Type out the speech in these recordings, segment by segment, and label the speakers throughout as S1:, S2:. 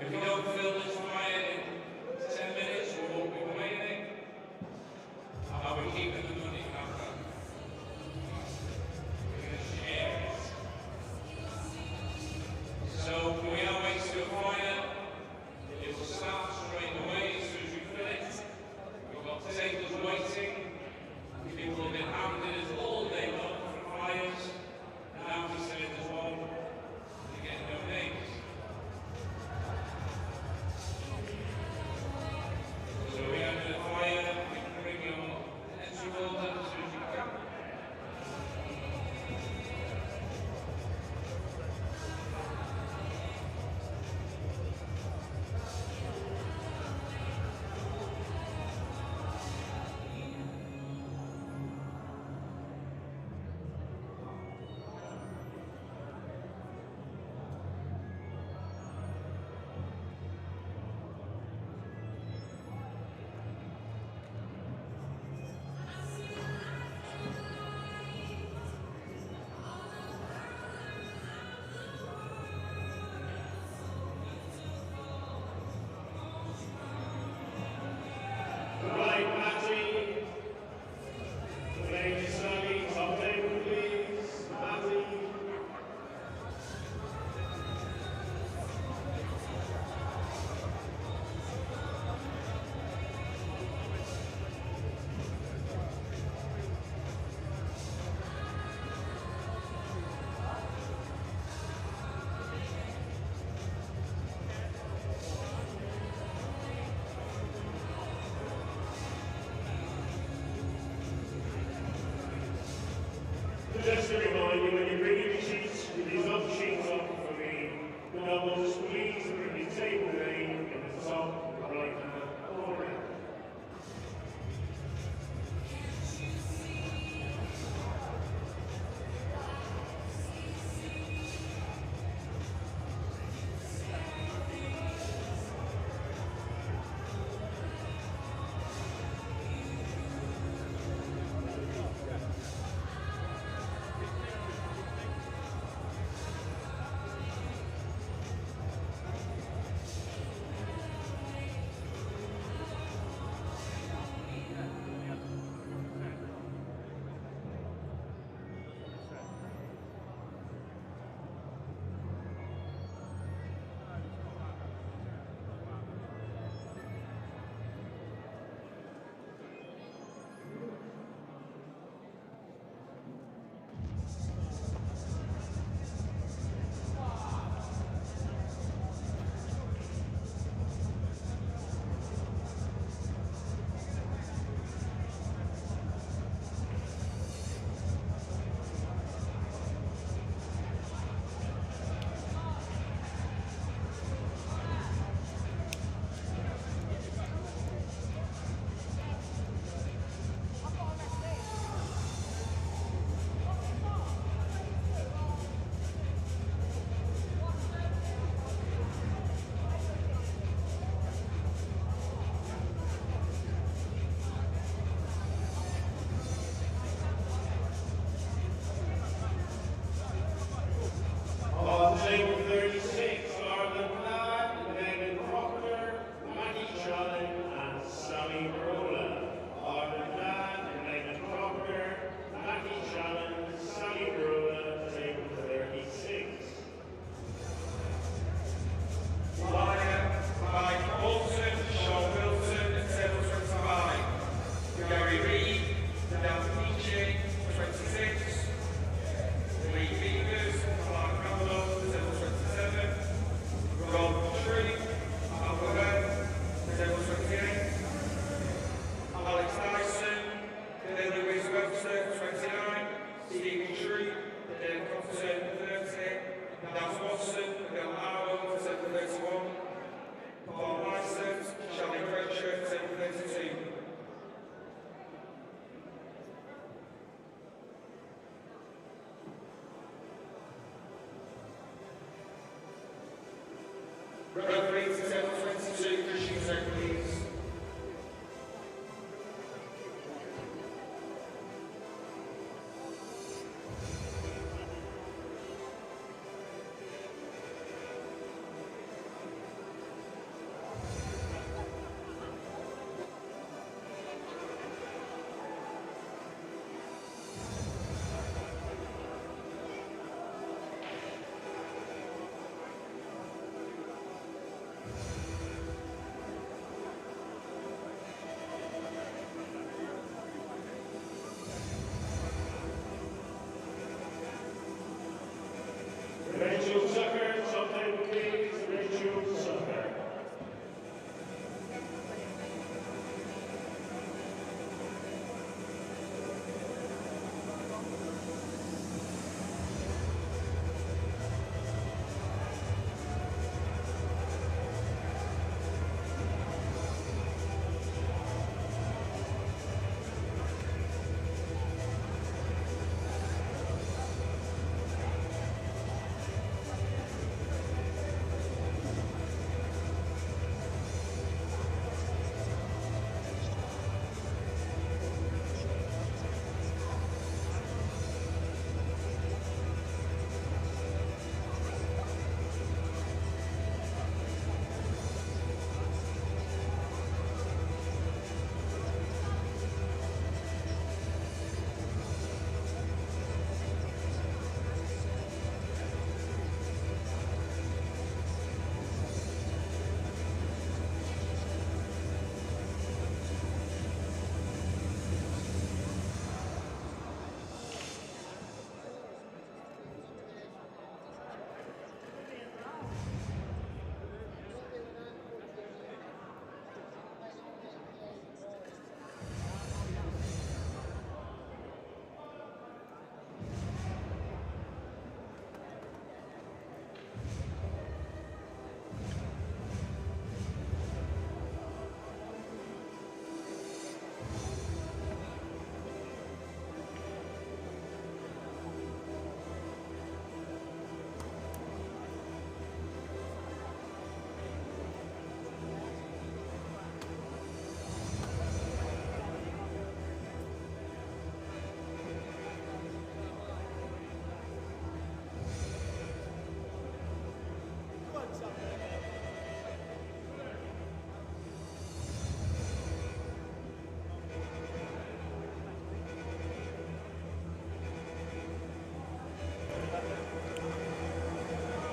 S1: If you don't fill this fire in 10 minutes, we won't be waiting. I'll be keeping the money after. We're going to share it. So we are waiting to a fire. It will start straight away as soon as we fill it. We've got tables waiting. People have been hounding us all day long for fires. Now we said there's one. You get no names. So we are going to fire. You can bring your entry order as soon as you can.
S2: Just to remind you, when you bring your sheets, these other sheets up for me, then I will just please bring your table name in the top right hand corner. On table 36 are the Glad, Megan Proctor, Maggie Challen, and Sally Brola. Are the Glad, Megan Proctor, Maggie Challen, Sally Brola, table 36.
S1: Mike Bolton, Sean Wilson at table 25. Gary Reed, Dan Peachy, 26. Lee Beavers, Clark Cameron, table 27. Rob Tree, Alpha Webb, table 28. Alex Dyson, Billy Louise Webster, 29. Stephen Tree, Dave Cofferson, 30. Naz Watson, Bill Arnold, table 31. Paul Lysons, Charlie Crenshaw, table 32. Referee to table 22, Christian Zek, please.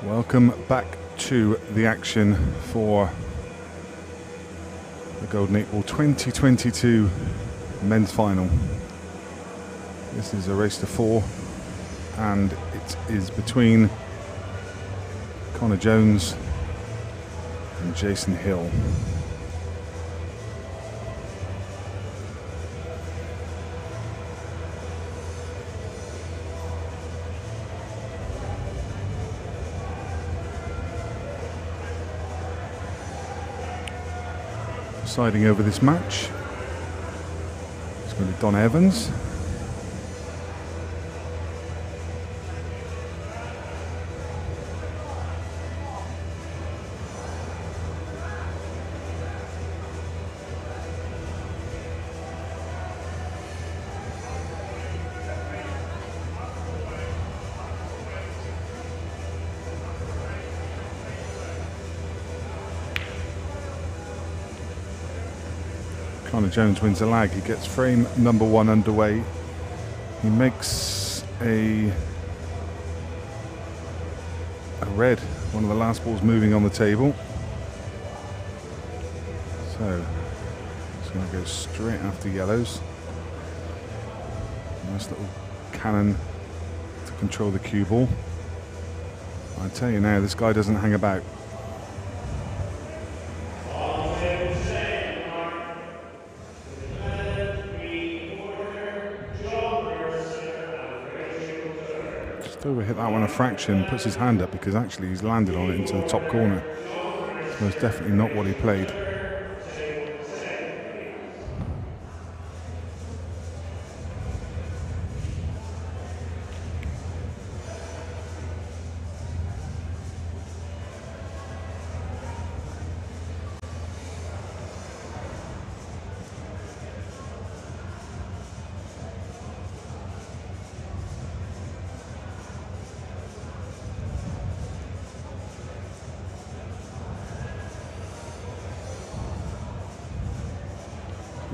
S3: Welcome back to the action for the Golden 8 Ball 2022 men's final. This is a race to 4 and it is between Connor Jones and Jason Hill. Presiding over this match, it's going to be Don Evans. Connor Jones wins the lag. He gets frame number 1 underway. He makes a red, one of the last balls moving on the table. So it's going to go straight after yellows. Nice little cannon to control the cue ball. I tell you now, this guy doesn't hang about. Hit that one a fraction, puts his hand up because actually he's landed on it into the top corner. It's most definitely not what he played.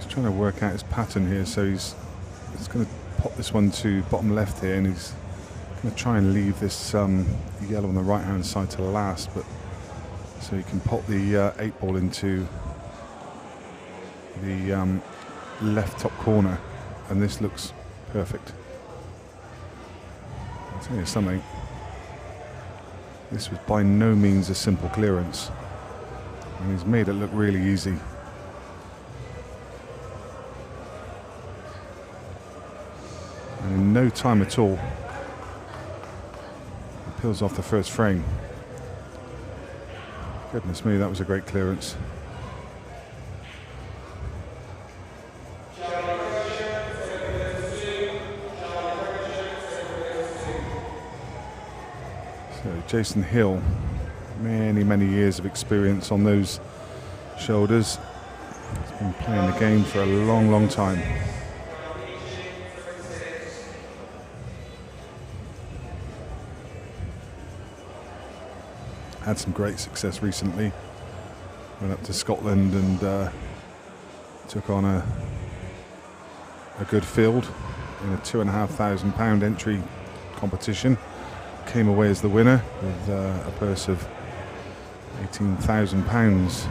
S3: Trying to work out his pattern here, so he's going to pop this one to bottom left here, and he's going to try and leave this yellow on the right hand side to last, but so he can pop the 8 ball into the left top corner, and this looks perfect. I'll tell you something, this was by no means a simple clearance, and he's made it look really easy. And in no time at all, he peels off the first frame. Goodness me, that was a great clearance. So Jason Hill, many years of experience on those shoulders. He's been playing the game for a long time. Had some great success recently. Went up to Scotland and took on a good field in a £2,500 entry competition. Came away as the winner with a purse of £18,000.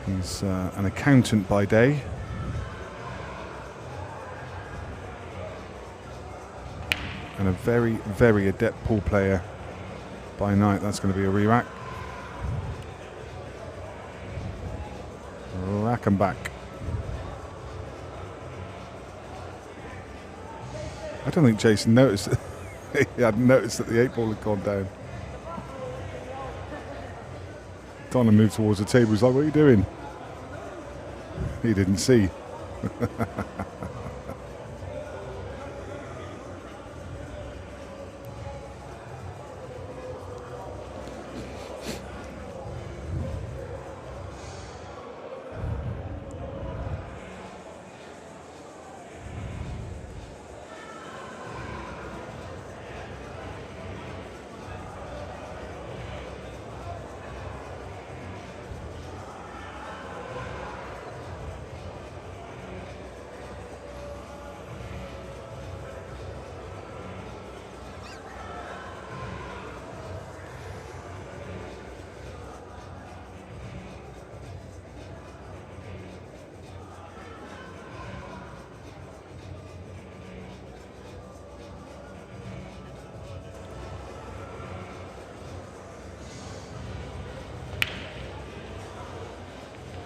S3: He's an accountant by day. And a very adept pool player by night. That's going to be a re-rack. Rack and back. I don't think Jason noticed it. He hadn't noticed that the 8 ball had gone down. Donna moved towards the table. He's like, "What are you doing?" He didn't see.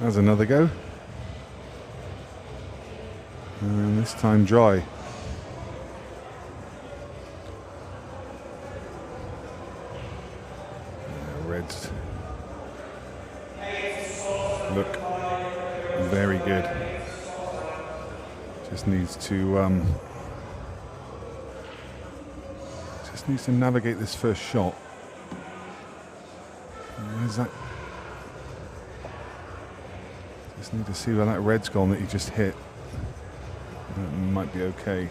S3: There's another go. And this time dry. Yeah, Reds look very good. Just needs to navigate this first shot. Where's that? Just need to see where that red's gone that he just hit. That might be okay.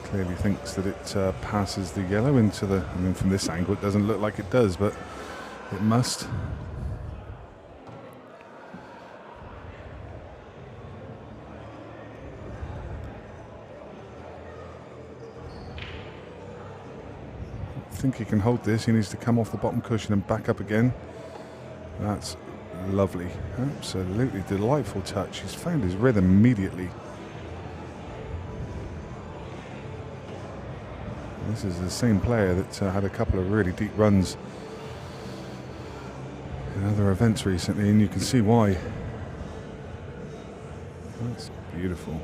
S3: Clearly thinks that it passes the yellow into the... I mean, from this angle it doesn't look like it does, but it must. I think he can hold this. He needs to come off the bottom cushion and back up again. That's lovely. Absolutely delightful touch. He's found his rhythm immediately. This is the same player that had a couple of really deep runs in other events recently, and you can see why. That's beautiful.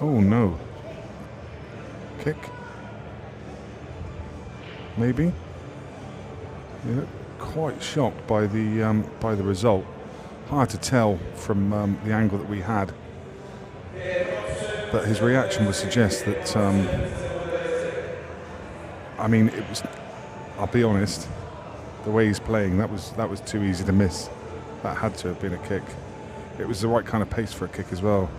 S3: Oh no. Kick. Maybe. You look quite shocked by the result. Hard to tell from the angle that we had. But his reaction would suggest that I mean, it was, I'll be honest, the way he's playing, that was too easy to miss. That had to have been a kick. It was the right kind of pace for a kick as well.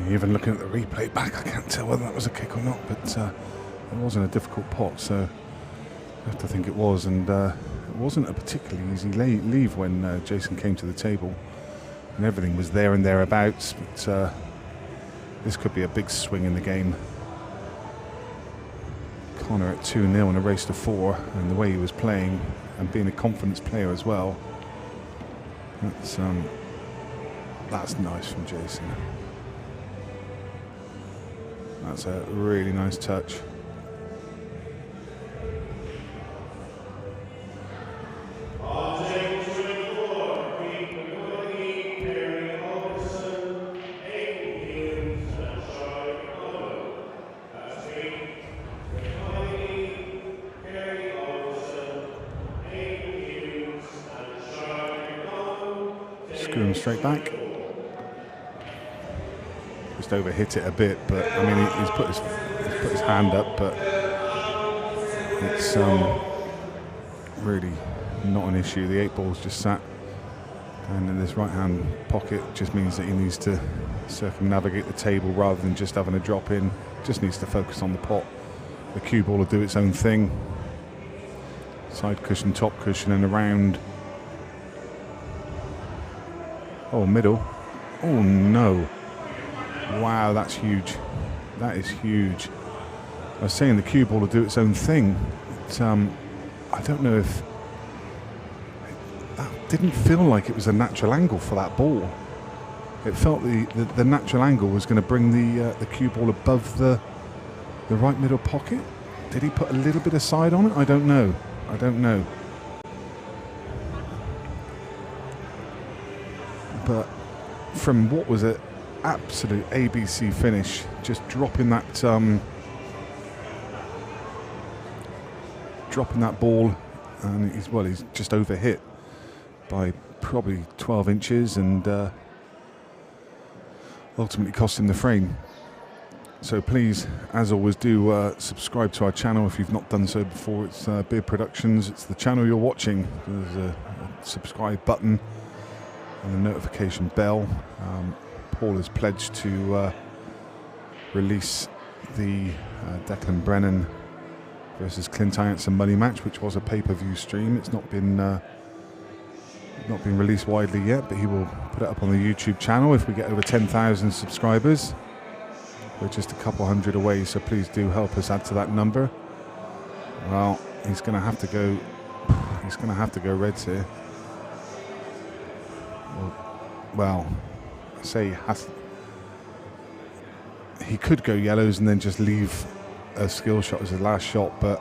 S3: Even looking at the replay back, I can't tell whether that was a kick or not, but it wasn't a difficult pot, so I have to think it was. And it wasn't a particularly easy leave when Jason came to the table, and everything was there and thereabouts. But this could be a big swing in the game. Connor at 2-0 in a race to 4, and the way he was playing and being a confidence player as well. That's nice from Jason. That's a really nice touch. Screw him straight back. Just overhit it a bit, but I mean he's put his hand up, but it's really not an issue. The 8 ball's just sat, and in this right hand pocket just means that he needs to circumnavigate the table rather than just having a drop in. Just needs to focus on the pot. The cue ball will do its own thing. Side cushion, top cushion, and around. Oh, middle. Oh no. Wow, that's huge. That is huge. I was saying the cue ball will do its own thing. But, I don't know if... That didn't feel like it was a natural angle for that ball. It felt the natural angle was going to bring the cue ball above the right middle pocket. Did he put a little bit of side on it? I don't know. I don't know. But from what was an absolute ABC finish, just dropping that dropping that ball, and he's just overhit by probably 12 inches and ultimately cost him the frame. So please, as always, do subscribe to our channel if you've not done so before. It's Beard Productions. It's the channel you're watching. There's a subscribe button and a notification bell. Paul has pledged to release the Declan Brennan versus Clint Ianson money match, which was a pay-per-view stream. It's not been released widely yet, but he will put it up on the YouTube channel if we get over 10,000 subscribers. We're just a couple hundred away, so please do help us add to that number. Well, he's going to have to go. He's going to have to go reds here. Well, I say he could go yellows and then just leave a skill shot as his last shot, but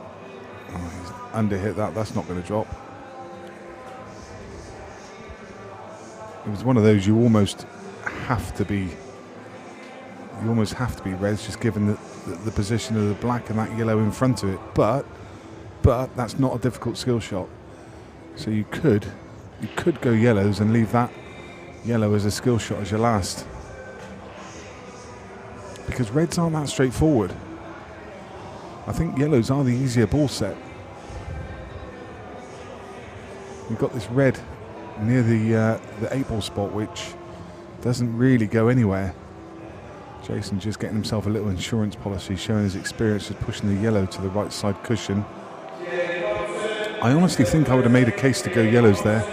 S3: he's underhit that. That's not going to drop. It was one of those you almost have to be reds, just given the position of the black and that yellow in front of it. But that's not a difficult skill shot. So you could go yellows and leave that yellow as a skill shot as your last. Because reds aren't that straightforward. I think yellows are the easier ball set. You've got this red near the 8-ball spot, which doesn't really go anywhere. Jason just getting himself a little insurance policy, showing his experience of pushing the yellow to the right side cushion. I honestly think I would have made a case to go yellows there.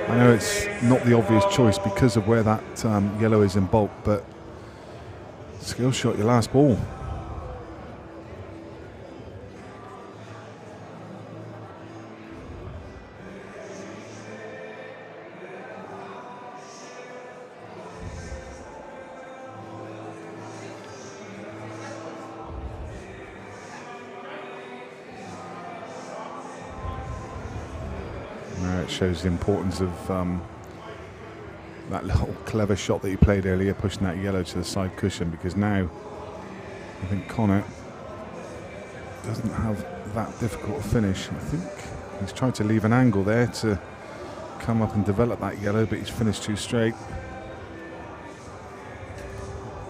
S3: I know it's not the obvious choice because of where that yellow is in bulk, but skill shot your last ball. Shows the importance of that little clever shot that he played earlier, pushing that yellow to the side cushion, because now I think Connor doesn't have that difficult a finish. I think he's tried to leave an angle there to come up and develop that yellow, but he's finished too straight.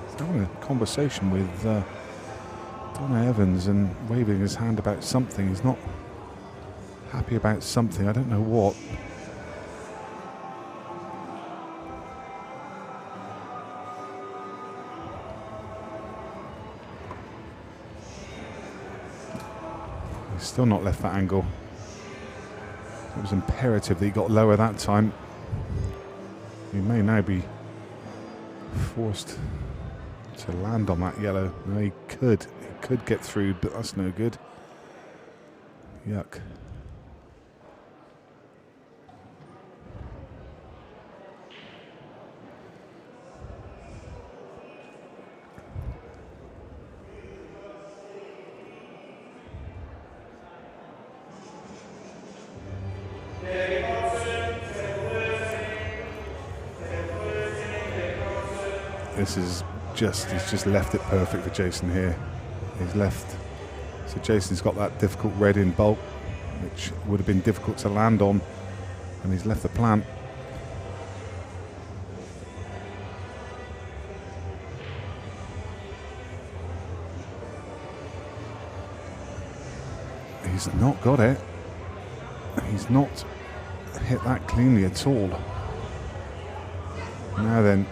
S3: He's having a conversation with Donna Evans and waving his hand about something. He's not happy about something, I don't know what. He's still not left that angle. It was imperative that he got lower that time. He may now be forced to land on that yellow. No, he could get through, but that's no good. Yuck. He's just left it perfect for Jason here. He's left, so Jason's got that difficult red in bulk, which would have been difficult to land on, and he's left the plant. He's not got it. He's not hit that cleanly at all. Now then,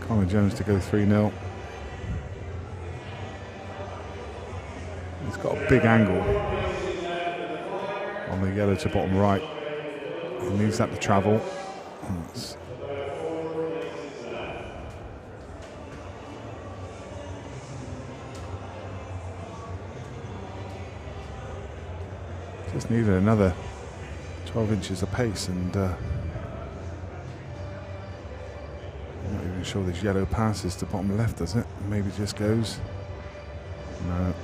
S3: Connor Jones to go 3-0. He's got a big angle on the yellow to bottom right. He needs that to travel. Just needed another 12 inches of pace, and I'm not even sure this yellow passes to bottom left, does it? Maybe it just goes. No.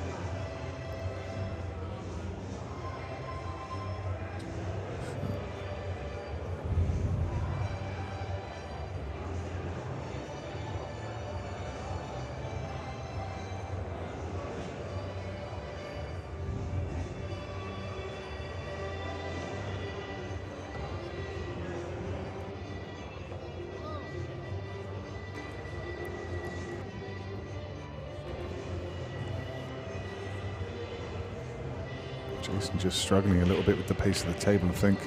S3: Jason just struggling a little bit with the pace of the table, I think.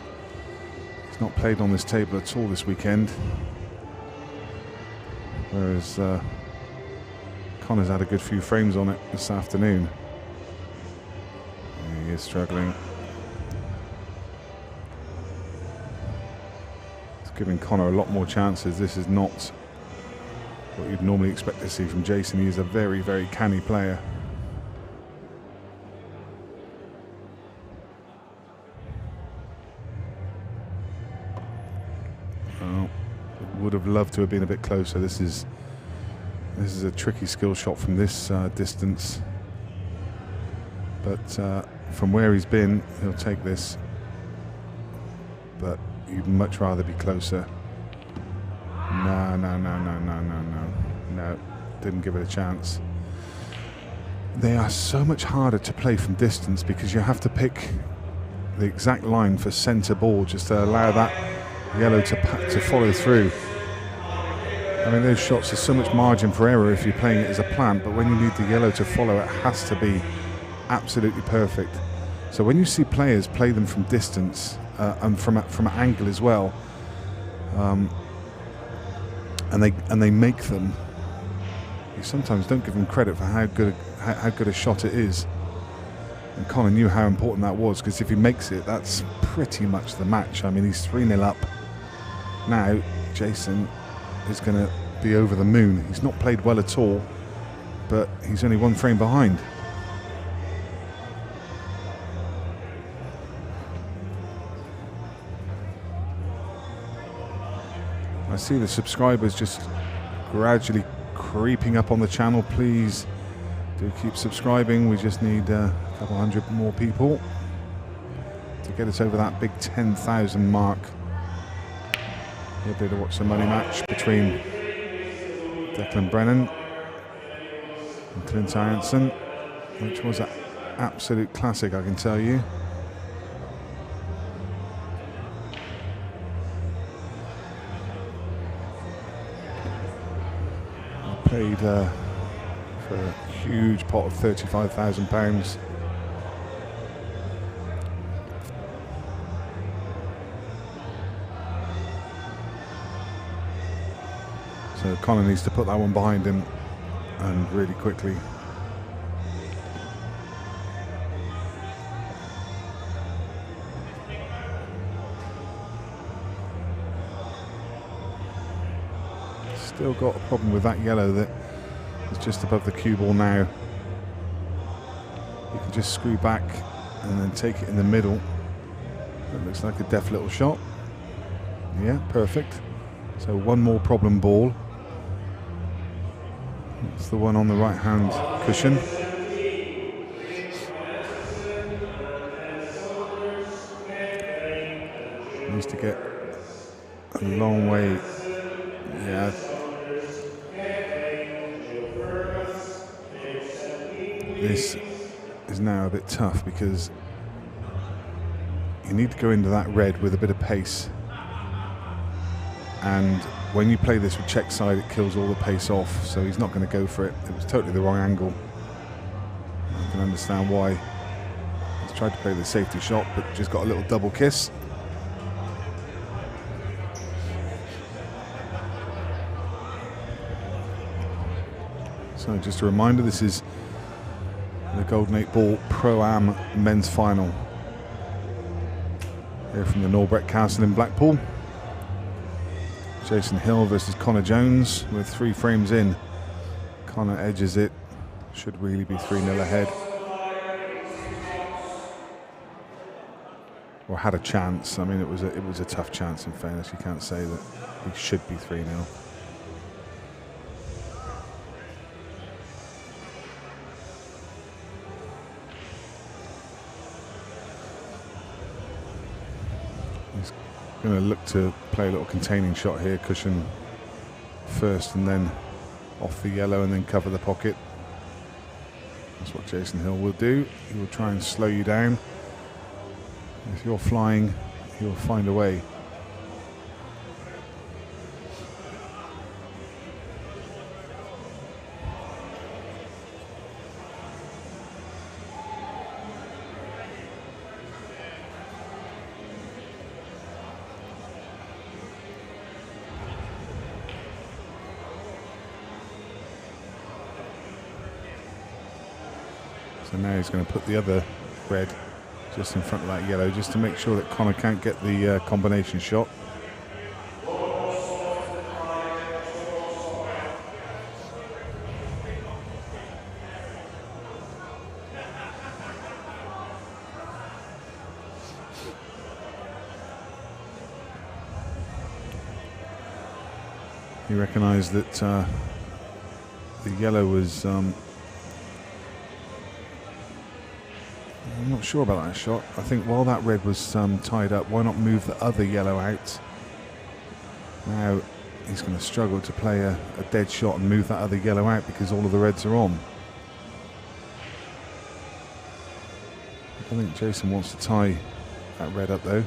S3: He's not played on this table at all this weekend. Whereas Connor's had a good few frames on it this afternoon. He is struggling. It's giving Connor a lot more chances. This is not what you'd normally expect to see from Jason. He's a very, very canny player. Oh, would have loved to have been a bit closer. This is a tricky skill shot from this distance. But from where he's been, he'll take this. But you'd much rather be closer. No, didn't give it a chance. They are so much harder to play from distance because you have to pick the exact line for centre ball just to allow that yellow to follow through. I mean, those shots are so much margin for error if you're playing it as a plant, but when you need the yellow to follow, it has to be absolutely perfect. So when you see players play them from distance and from an angle as well, and they make them, you sometimes don't give them credit for how good a shot it is. And Connor knew how important that was, because if he makes it, that's pretty much the match. I mean, he's 3-0 up. Now Jason is going to be over the moon. He's not played well at all, but he's only one frame behind. I see the subscribers just gradually creeping up on the channel. Please do keep subscribing. We just need a couple hundred more people to get us over that big 10,000 mark. You'll be able to watch the money match between Declan Brennan and Clint Aronson, which was an absolute classic, I can tell you. Paid for a huge pot of £35,000. So Connor needs to put that one behind him, and really quickly. Still got a problem with that yellow that is just above the cue ball now. You can just screw back and then take it in the middle. That looks like a deft little shot. Yeah, perfect. So one more problem ball. It's the one on the right hand cushion. Needs to get a long way. Yeah. This is now a bit tough because you need to go into that red with a bit of pace, and when you play this with check side, it kills all the pace off, so he's not going to go for it. It was totally the wrong angle. I can understand why. He's tried to play the safety shot, but just got a little double kiss. So just a reminder, this is the Golden 8 Ball Pro-Am men's final here from the Norbert Castle in Blackpool. Jason Hill versus Connor Jones with 3 frames in. Connor edges it, should really be 3-0 ahead. Or had a chance. I mean, it was a tough chance, in fairness. You can't say that he should be 3-0. Going to look to play a little containing shot here, cushion first and then off the yellow and then cover the pocket. That's what Jason Hill will do. He will try and slow you down. If you're flying, he'll find a way. So now he's going to put the other red just in front of that yellow, just to make sure that Connor can't get the combination shot. He recognised that the yellow was... I'm not sure about that shot. I think while that red was tied up, why not move the other yellow out? Now he's going to struggle to play a dead shot and move that other yellow out because all of the reds are on. I don't think Jason wants to tie that red up though.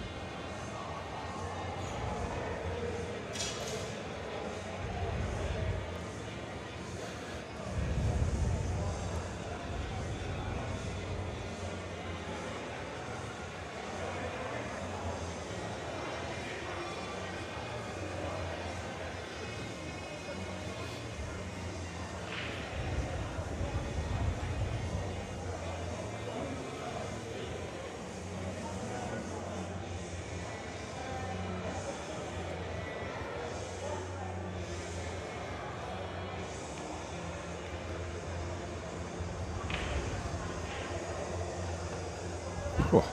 S3: Oh.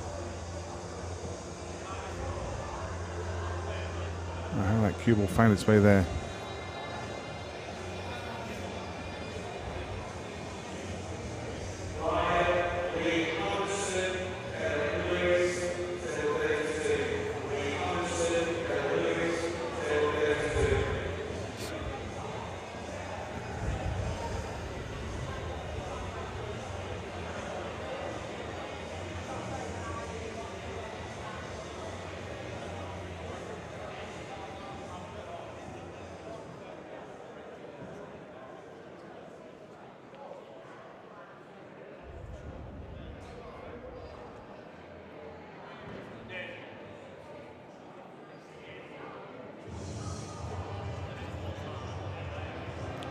S3: How that cue ball found its way there.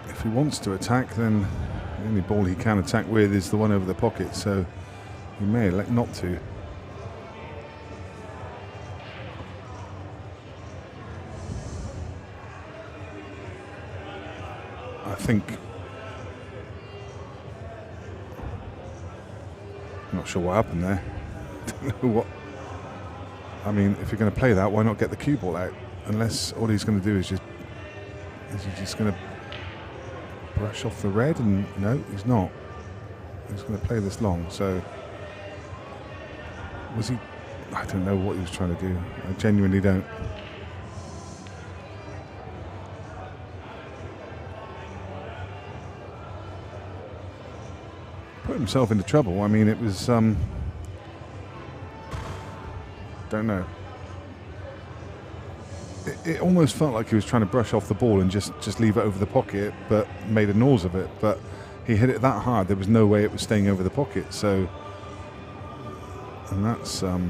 S3: If he wants to attack, then the only ball he can attack with is the one over the pocket, so he may elect not to. I think... I'm not sure what happened there. Don't know what... I mean, if you're going to play that, why not get the cue ball out? Unless all he's going to do is just... Is he just going to brush off the red? And no, he's not. He's going to play this long, so... Was he... I don't know what he was trying to do. I genuinely don't. Put himself into trouble. I mean, it was... don't know. It almost felt like he was trying to brush off the ball and just leave it over the pocket, but made a nose of it. But he hit it that hard, there was no way it was staying over the pocket. So, and that's not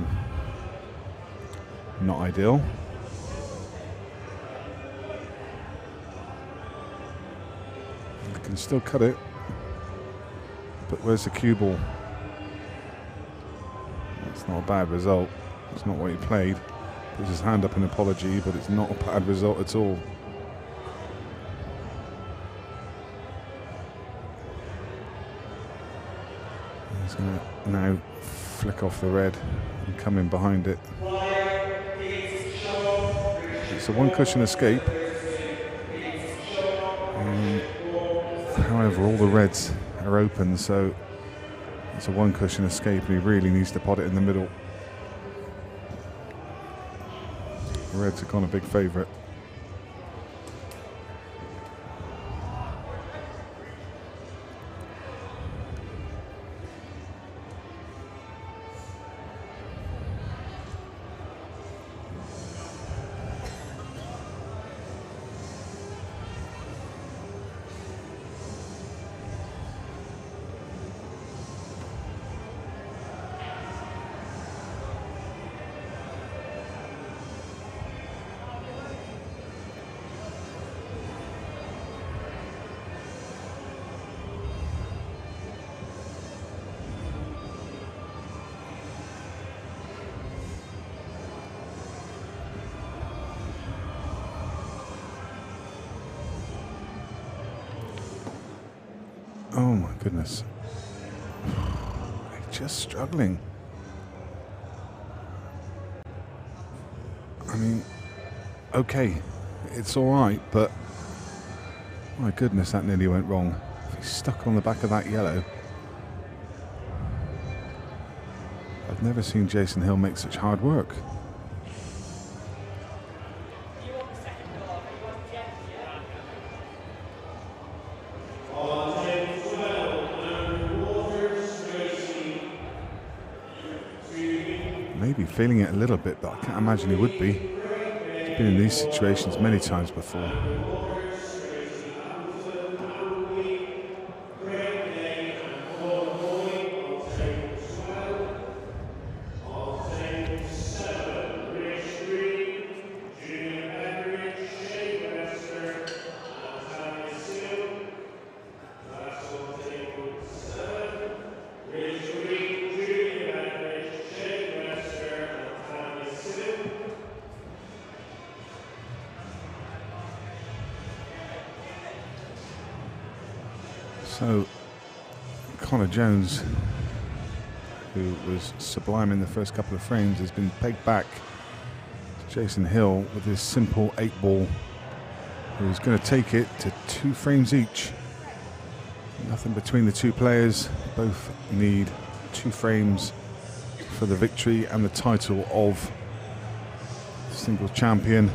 S3: ideal. You can still cut it, but where's the cue ball? That's not a bad result. It's not what he played. Puts his hand up in apology, but it's not a bad result at all. He's going to now flick off the red and come in behind it. It's a one cushion escape. However, all the reds are open, so it's a one cushion escape, and he really needs to pot it in the middle. The reds have gone a big favourite. goodness. Just struggling. I mean, okay, it's all right, but my goodness, that nearly went wrong. He's stuck on the back of that yellow. I've never seen Jason Hill make such hard work. Maybe feeling it a little bit, but I can't imagine he would be. He's been in these situations many times before. So, Connor Jones, who was sublime in the first couple of frames, has been pegged back to Jason Hill with this simple 8-ball, who's going to take it to 2 frames each. Nothing between the two players. Both need 2 frames for the victory and the title of single champion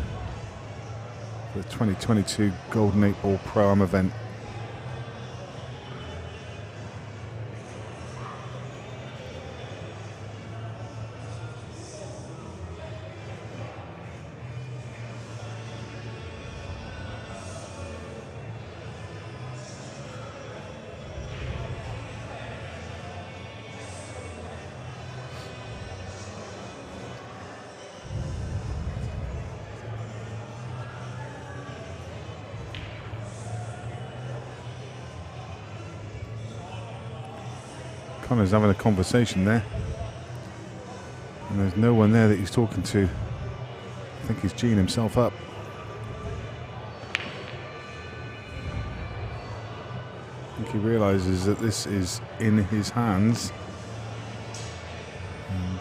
S3: for the 2022 Golden 8-Ball Pro-Am event. Connor's having a conversation there, and there's no one there that he's talking to. I think he's geeing himself up. I think he realizes that this is in his hands, and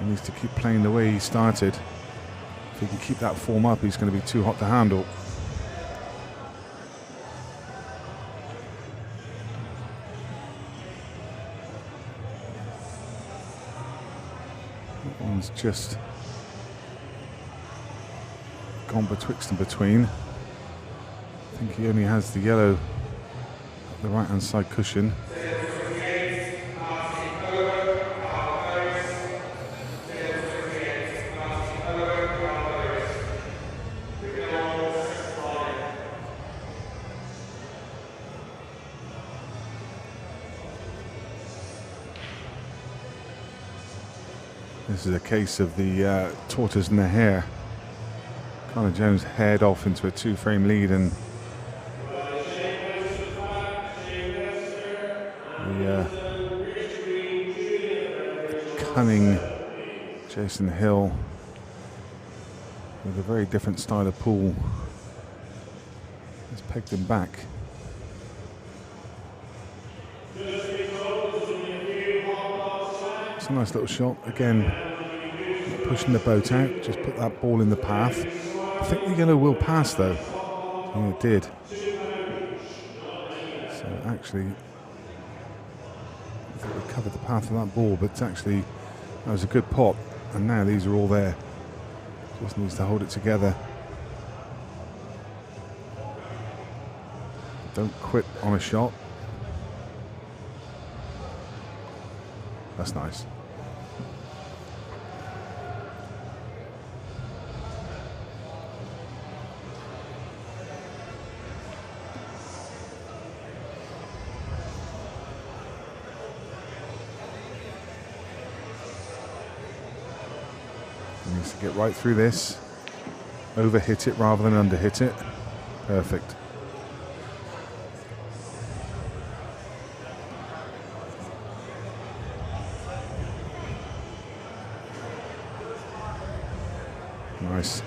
S3: he needs to keep playing the way he started. If he can keep that form up, he's going to be too hot to handle. One's just gone betwixt and between. I think he only has the yellow at the right hand side cushion. This is a case of the tortoise and the hare. Connor Jones haired off into a 2-frame lead, and the cunning Jason Hill with a very different style of pool has pegged him back. It's a nice little shot. Again, pushing the boat out, just put that ball in the path. I think the yellow will pass though. And it did. So actually, I think we covered the path of that ball, but actually that was a good pot, and now these are all there. Just needs to hold it together. Don't quit on a shot. That's nice. Needs to get right through this. Overhit it rather than underhit it. Perfect. Nice.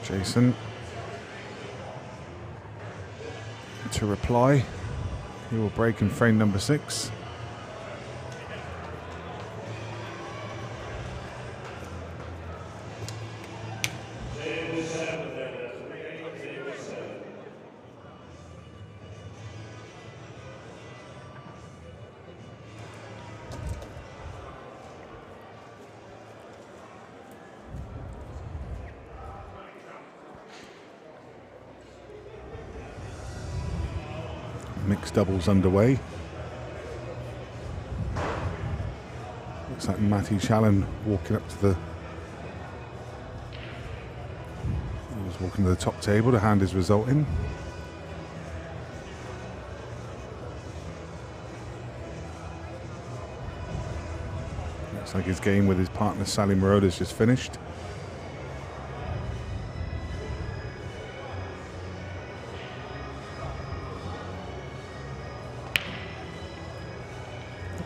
S3: Jason to reply. He will break in frame number 6. Mixed doubles underway. Looks like Matty Challen walking up to the... He was walking to the top table to hand his result in. Looks like his game with his partner Sally Moroda's just finished.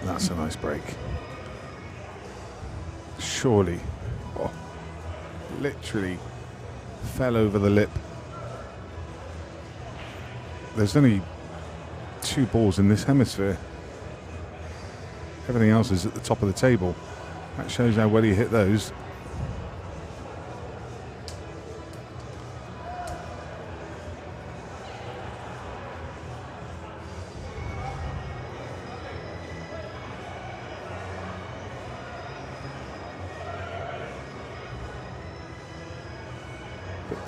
S3: That's a nice break. Surely, oh, literally fell over the lip. There's only 2 balls in this hemisphere. Everything else is at the top of the table. That shows how well he hit those.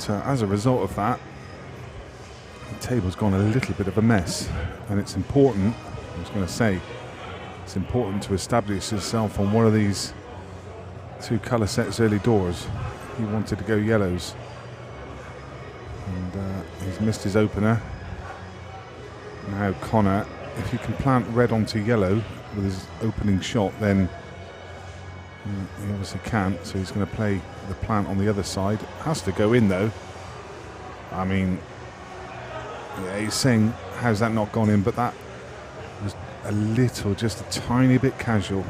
S3: As a result of that, the table's gone a little bit of a mess, and it's important, I was going to say, it's important to establish yourself on one of these 2 colour sets early doors. He wanted to go yellows, and he's missed his opener. Now Connor, if he can plant red onto yellow with his opening shot, then he obviously can't, so he's going to play the plant on the other side. Has to go in though. I mean, yeah, he's saying, how's that not gone in? But that was a little, just a tiny bit casual.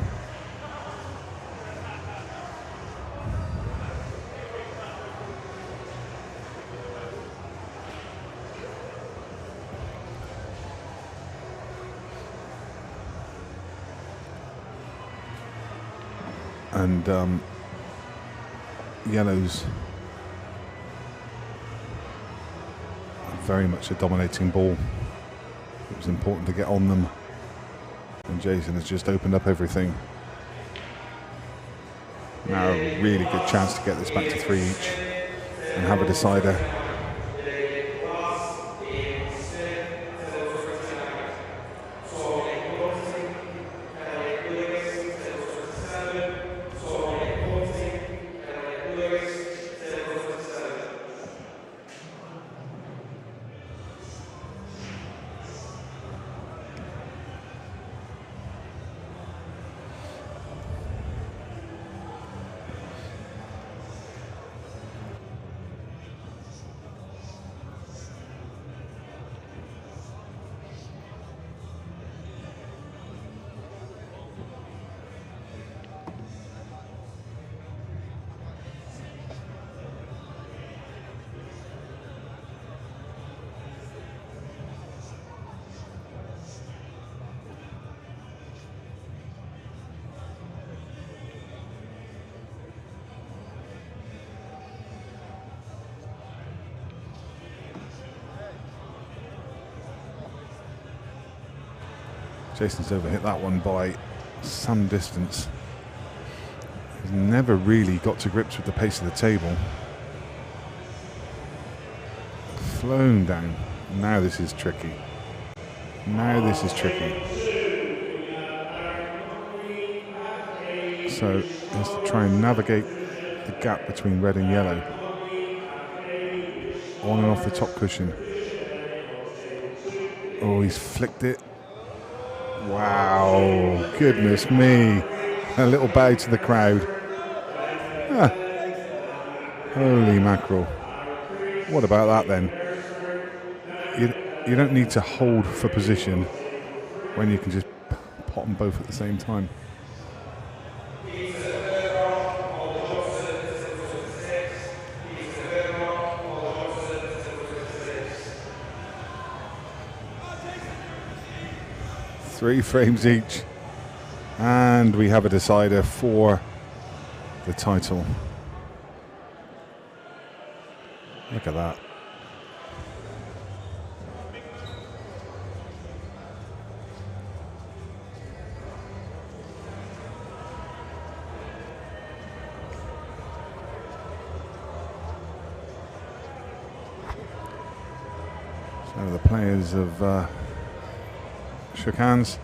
S3: And yellows very much a dominating ball. It was important to get on them, and Jason has just opened up everything. Now a really good chance to get this back to 3 each and have a decider. Jason's overhit that one by some distance. He's never really got to grips with the pace of the table. Flown down. Now this is tricky. Now this is tricky. So he has to try and navigate the gap between red and yellow. On and off the top cushion. Oh, he's flicked it. Wow, goodness me. A little bow to the crowd. Ah. Holy mackerel. What about that then? You don't need to hold for position when you can just pot them both at the same time. 3 frames each. And we have a decider for the title. Look at that. So the players have shook hands.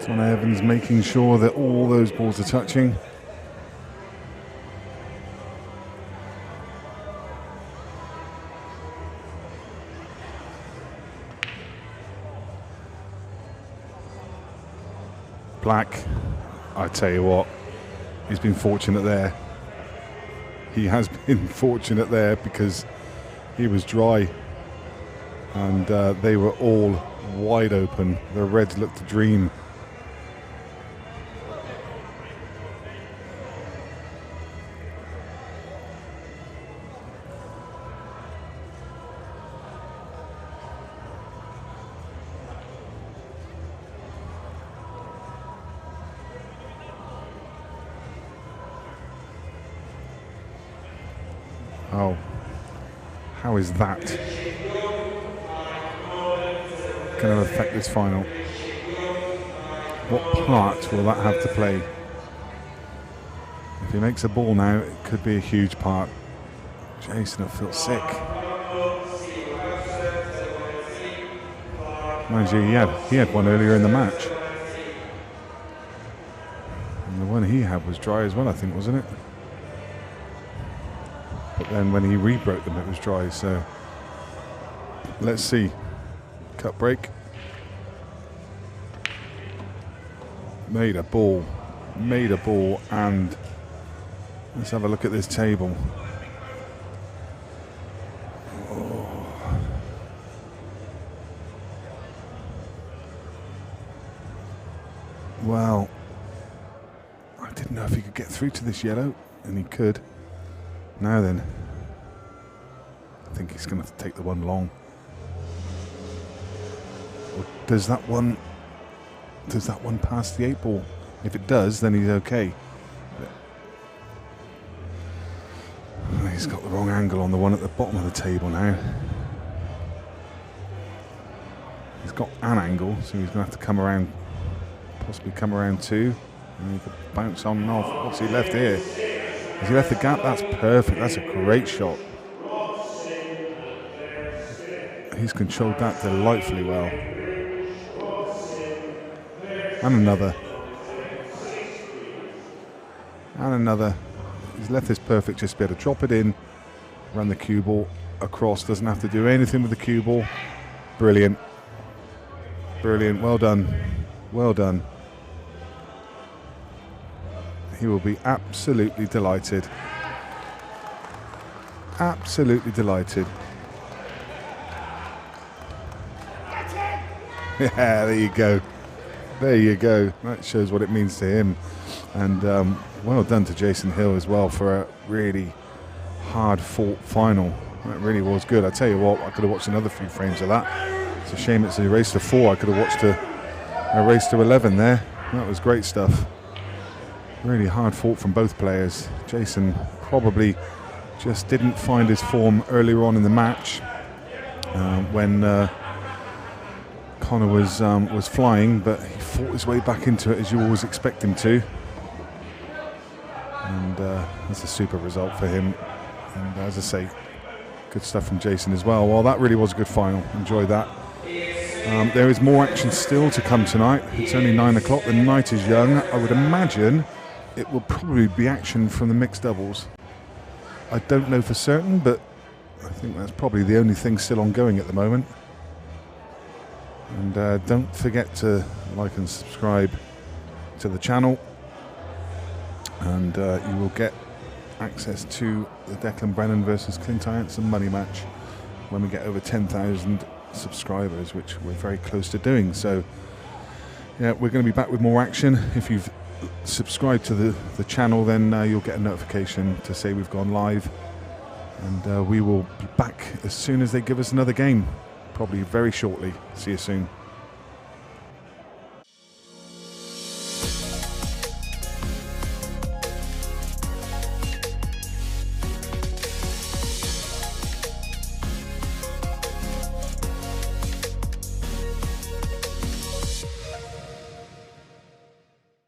S3: Tom Evans making sure that all those balls are touching. Black, I tell you what, he's been fortunate there. He has been fortunate there because he was dry and they were all wide open. The Reds looked a dream. Oh, how is that going to affect this final? What part will that have to play? If he makes a ball now, it could be a huge part. Jason will feel sick. Mind you, he had one earlier in the match. And the one he had was dry as well, I think, wasn't it? But then when he re-broke them, it was dry, so let's see. Cut break. Made a ball, and let's have a look at this table. Oh. Well, I didn't know if he could get through to this yellow, and he could. Now then, I think he's going to have to take the one long. Or does that one pass the 8 ball? If it does, then he's okay. He's got the wrong angle on the one at the bottom of the table now. He's got an angle, so he's going to have to come around, possibly come around 2, and he could bounce on and off. What's he left here? Has he left the gap? That's perfect. That's a great shot. He's controlled that delightfully well. And another. And another. He's left this perfect, just be able to drop it in, run the cue ball across, doesn't have to do anything with the cue ball. Brilliant. Brilliant. Well done. Well done. He will be absolutely delighted. Absolutely delighted. Yeah, there you go. There you go. That shows what it means to him. And well done to Jason Hill as well for a really hard-fought final. That really was good. I tell you what, I could have watched another few frames of that. It's a shame it's a race to 4. I could have watched a race to 11 there. That was great stuff. Really hard fought from both players. Jason probably just didn't find his form earlier on in the match when Connor was flying, but he fought his way back into it as you always expect him to. And that's a super result for him. And as I say, good stuff from Jason as well. Well, that really was a good final. Enjoyed that. There is more action still to come tonight. It's only 9 o'clock. The night is young. I would imagine it will probably be action from the mixed doubles. I don't know for certain, but I think that's probably the only thing still ongoing at the moment. And don't forget to like and subscribe to the channel, and you will get access to the Declan Brennan versus Clint Ianson money match when we get over 10,000 subscribers, which we're very close to doing. So yeah, we're going to be back with more action. If you've subscribed to the channel, then you'll get a notification to say we've gone live, and we will be back as soon as they give us another game, probably very shortly. See you soon.